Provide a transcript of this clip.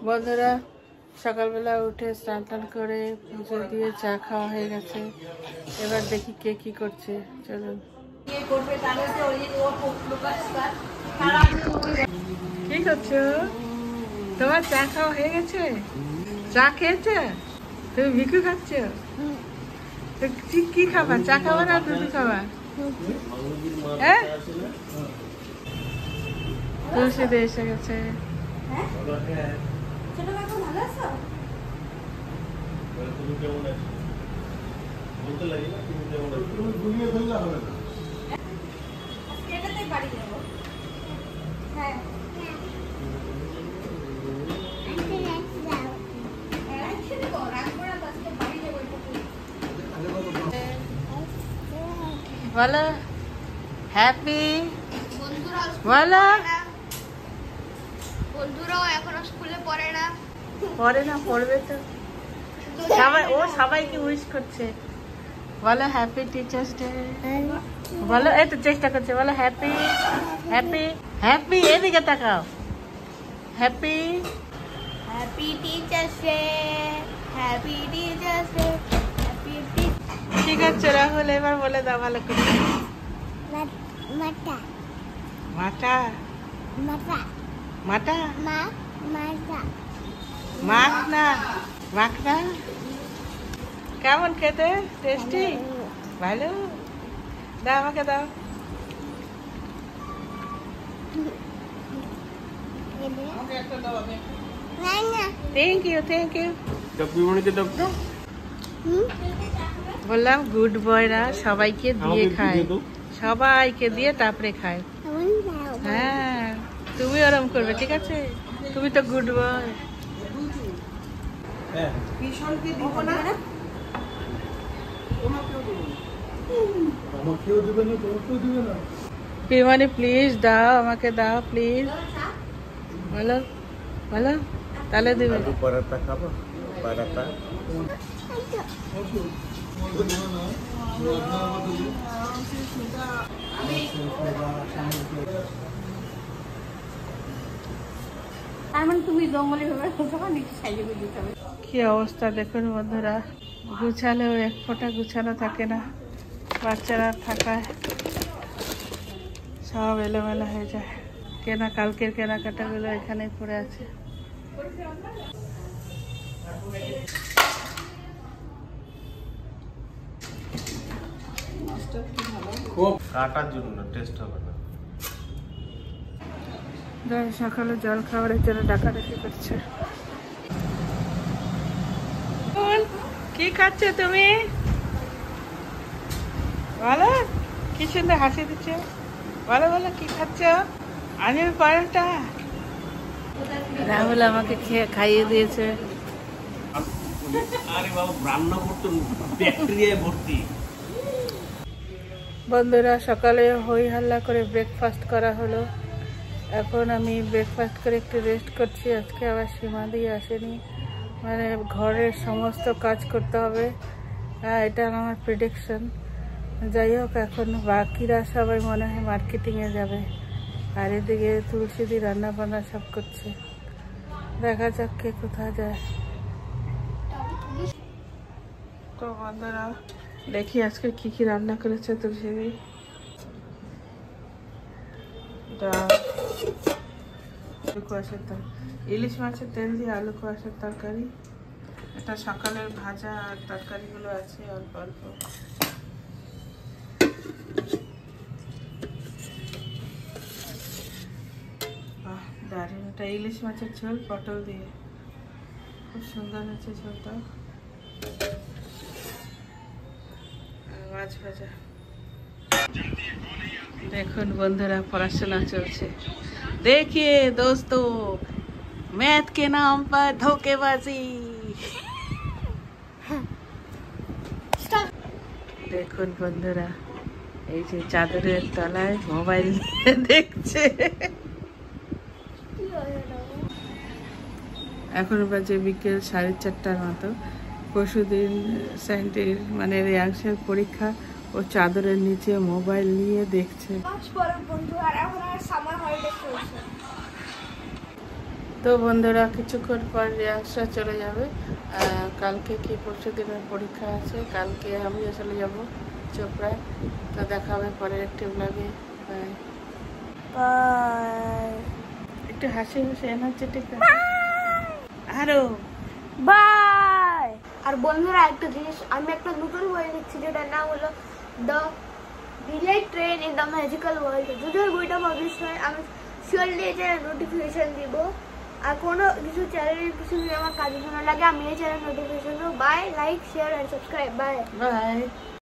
বন্ধুরা সকালবেলা উঠে স্নান টান করে পুজো দিয়ে চা খাওয়া হয়ে গেছে। এবার দেখি কে কি করছে। চলুন। কি করছো? তোমার চা খাওয়া হয়ে গেছে? চা খেয়েছে? তুমি ভিক্ষু খাচ্ছ? কি খাবা? চা খাবা না দুধ খাবা? হ্যাঁ, তুলসী দিয়ে এসে গেছে। বলো হ্যাপি, বলো। বন্ধুরাও এখনো স্কুলে পড়ে না, পড়বে তো। সবাইকে উইশ করছে। বলো হ্যাপি টিচার্স ডে। বলো, এই তো চেষ্টা করছে। বলো হ্যাপি হ্যাপি হ্যাপি, এদিকে তাকাও। Happy happy teachers day, happy teachers day, happy ঠিক আছে রাহুল, এবার বলে দাও ভালো করে। মাটা মাটা মাটা মাটা মাটা মাখ না, মাখ না। কেমন খেতে? টেস্টি? ভালো? দাও, আমাকে দাও। Thank you, thank you. বললাম গুড বয়রা সবাইকে দিয়ে খায়, সবাইকে দিয়ে তারপরে খায়। হ্যাঁ, তুমি ওরম করবে, ঠিক আছে? তুমি তো গুড বয়। পিমানি প্লিজ দাও, আমাকে দাও প্লিজ। বলো বলো, তাহলে দিবে। পরাটা খাবো, পরাটা। কি অবস্থা দেখুন বন্ধুরা, গুছালেও এক ফোঁটা গুছানো থাকে না। বাচ্চারা থাকায় সব এলোমেলো হয়ে যায়। কালকের কেনাকাটাগুলো এখানেই পড়ে আছে। খুব কাটার জন্য টেস্ট হবে না। সকালে জল খাবারের জন্য ডাকাডাকি করছে। কি খাচ্ছ তুমি? বলো, কি সুন্দর হাসি দিচ্ছ। বলো বলো, কি খাচ্ছ? আমি পরোটা। রাহুল আমাকে খাইয়ে দিয়েছে। আরে বাবা, রান্না করতে ব্যাকটেরিয়ায় ভর্তি। বন্ধুরা সকালে হই হাল্লা করে ব্রেকফাস্ট করা হলো। এখন আমি ব্রেকফাস্ট করে একটু রেস্ট করছি। আজকে আবার সীমা দিয়ে আসেনি, মানে ঘরের সমস্ত কাজ করতে হবে। হ্যাঁ, এটা আমার প্রেডিকশন। যাই হোক, এখন বাকিরা সবাই মনে হয় মার্কেটিংয়ে যাবে, আর এদিকে তুলসীদি রান্না বান্না সব করছে। দেখা যাক কে কোথায় যায়। তো বন্ধুরা দেখি আজকে কি কি রান্না করেছে তুলসীদি। আলু কোয়াশের ইলিশ মাছের তেল দিয়ে আলু কোয়াশের তরকারি। এটা সকালের ভাজা আর তরকারিগুলো আছে অল্প অল্প। দারুণ, এটা ইলিশ মাছের ঝোল পটল দিয়ে, খুব সুন্দর হয়েছে ঝোলটা। মাছ ভাজা। দেখুন বন্ধুরা পড়াশোনা চলছে। देखिए दोस्तों, मैथ के नाम पर धोखेबाजी। দেখুন বন্ধুরা, এই যে চাদরের তলায় মোবাইল নিয়ে দেখছে। এখন বাজে বিকেল 4:30টার মতো। পরশুদিন সায়েন্টির মানে রেয়াংশের পরীক্ষা, ও চাদরের নিচে মোবাইল নিয়ে দেখছে। তো বন্ধুরা কিছুক্ষণ পর রিয়াংশা চলে যাবে। কালকে কি পরশু দিনের পরীক্ষা আছে, কালকে আমিও চলে যাব চোপড়ায়। তো দেখা হবে পরের একটি ব্লগে। বাই বাই একটু হাসি হাসি এনার্জেটিক আরো বাই। আর বন্ধুরা একটা জিনিস, আমি একটা নতুন বই লিখছি যেটার নাম হলো the delight train in the magical world. যদি ওই বইটা পাবলিশ হয় আমি শিওরলি এটা নোটিফিকেশন দিব। আর কোনো কিছু চ্যানেলের কিছু যদি আমার কাজে শোনা লাগে আমি এই চ্যানেল নোটিফিকেশন দেবো। Bye, like, share and subscribe. Bye by.